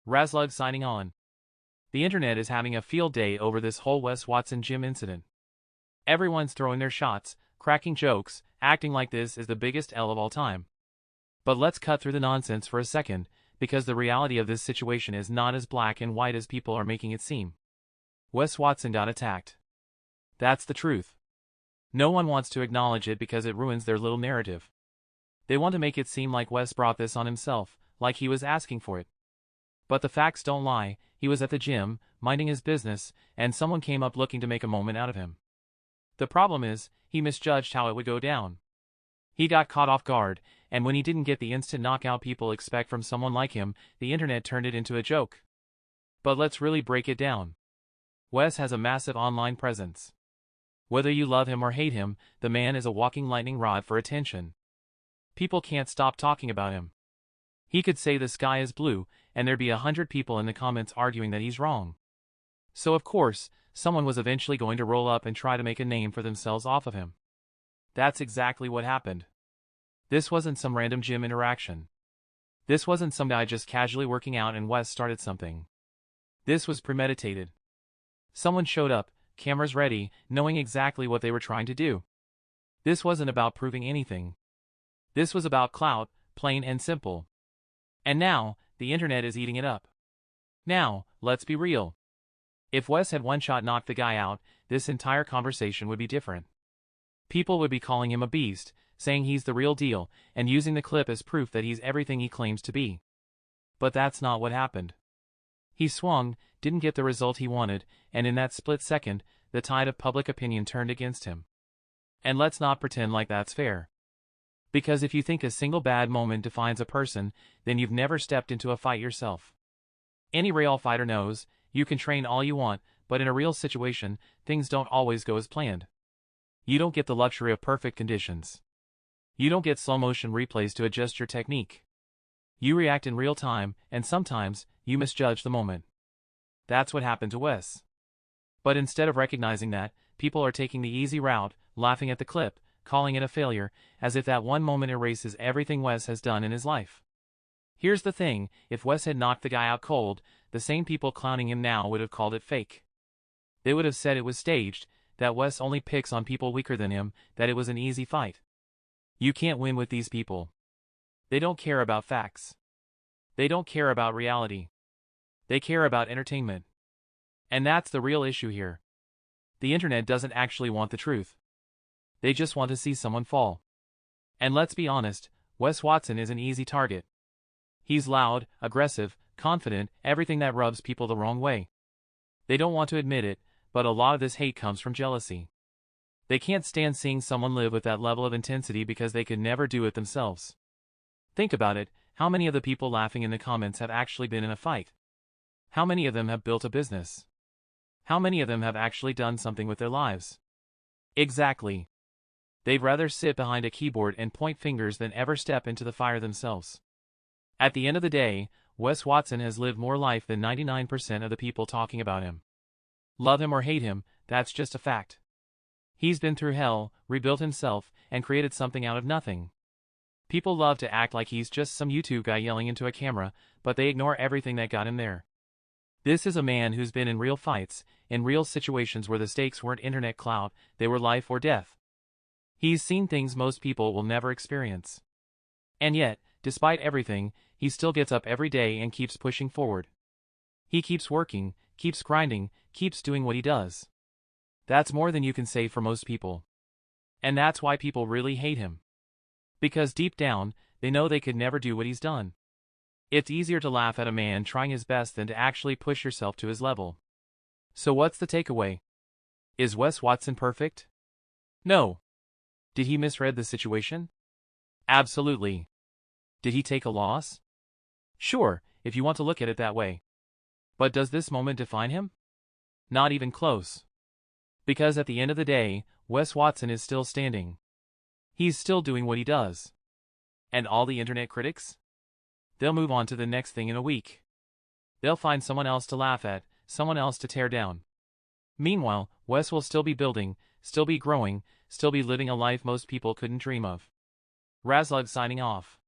Razlug signing on. The internet is having a field day over this whole Wes Watson gym incident. Everyone's throwing their shots, cracking jokes, acting like this is the biggest L of all time. But let's cut through the nonsense for a second, because the reality of this situation is not as black and white as people are making it seem. Wes Watson got attacked. That's the truth. No one wants to acknowledge it because it ruins their little narrative. They want to make it seem like Wes brought this on himself, like he was asking for it. But the facts don't lie. He was at the gym, minding his business, and someone came up looking to make a moment out of him. The problem is, he misjudged how it would go down. He got caught off guard, and when he didn't get the instant knockout people expect from someone like him, the internet turned it into a joke. But let's really break it down. Wes has a massive online presence. Whether you love him or hate him, the man is a walking lightning rod for attention. People can't stop talking about him. He could say the sky is blue, and there'd be 100 people in the comments arguing that he's wrong. So of course, someone was eventually going to roll up and try to make a name for themselves off of him. That's exactly what happened. This wasn't some random gym interaction. This wasn't some guy just casually working out and Wes started something. This was premeditated. Someone showed up, cameras ready, knowing exactly what they were trying to do. This wasn't about proving anything. This was about clout, plain and simple. And now, the internet is eating it up. Now, let's be real. If Wes had one-shot knocked the guy out, this entire conversation would be different. People would be calling him a beast, saying he's the real deal, and using the clip as proof that he's everything he claims to be. But that's not what happened. He swung, didn't get the result he wanted, and in that split second, the tide of public opinion turned against him. And let's not pretend like that's fair. Because if you think a single bad moment defines a person, then you've never stepped into a fight yourself. Any real fighter knows, you can train all you want, but in a real situation, things don't always go as planned. You don't get the luxury of perfect conditions. You don't get slow-motion replays to adjust your technique. You react in real time, and sometimes, you misjudge the moment. That's what happened to Wes. But instead of recognizing that, people are taking the easy route, laughing at the clip, calling it a failure, as if that one moment erases everything Wes has done in his life. Here's the thing, if Wes had knocked the guy out cold, the same people clowning him now would have called it fake. They would have said it was staged, that Wes only picks on people weaker than him, that it was an easy fight. You can't win with these people. They don't care about facts. They don't care about reality. They care about entertainment. And that's the real issue here. The internet doesn't actually want the truth. They just want to see someone fall. And let's be honest, Wes Watson is an easy target. He's loud, aggressive, confident, everything that rubs people the wrong way. They don't want to admit it, but a lot of this hate comes from jealousy. They can't stand seeing someone live with that level of intensity because they could never do it themselves. Think about it, how many of the people laughing in the comments have actually been in a fight? How many of them have built a business? How many of them have actually done something with their lives? Exactly. They'd rather sit behind a keyboard and point fingers than ever step into the fire themselves. At the end of the day, Wes Watson has lived more life than 99% of the people talking about him. Love him or hate him, that's just a fact. He's been through hell, rebuilt himself, and created something out of nothing. People love to act like he's just some YouTube guy yelling into a camera, but they ignore everything that got him there. This is a man who's been in real fights, in real situations where the stakes weren't internet clout, they were life or death. He's seen things most people will never experience. And yet, despite everything, he still gets up every day and keeps pushing forward. He keeps working, keeps grinding, keeps doing what he does. That's more than you can say for most people. And that's why people really hate him. Because deep down, they know they could never do what he's done. It's easier to laugh at a man trying his best than to actually push yourself to his level. So what's the takeaway? Is Wes Watson perfect? No. Did he misread the situation? Absolutely. Did he take a loss? Sure, if you want to look at it that way. But does this moment define him? Not even close. Because at the end of the day, Wes Watson is still standing. He's still doing what he does. And all the internet critics? They'll move on to the next thing in a week. They'll find someone else to laugh at, someone else to tear down. Meanwhile, Wes will still be building, still be growing, still be living a life most people couldn't dream of. Razlug signing off.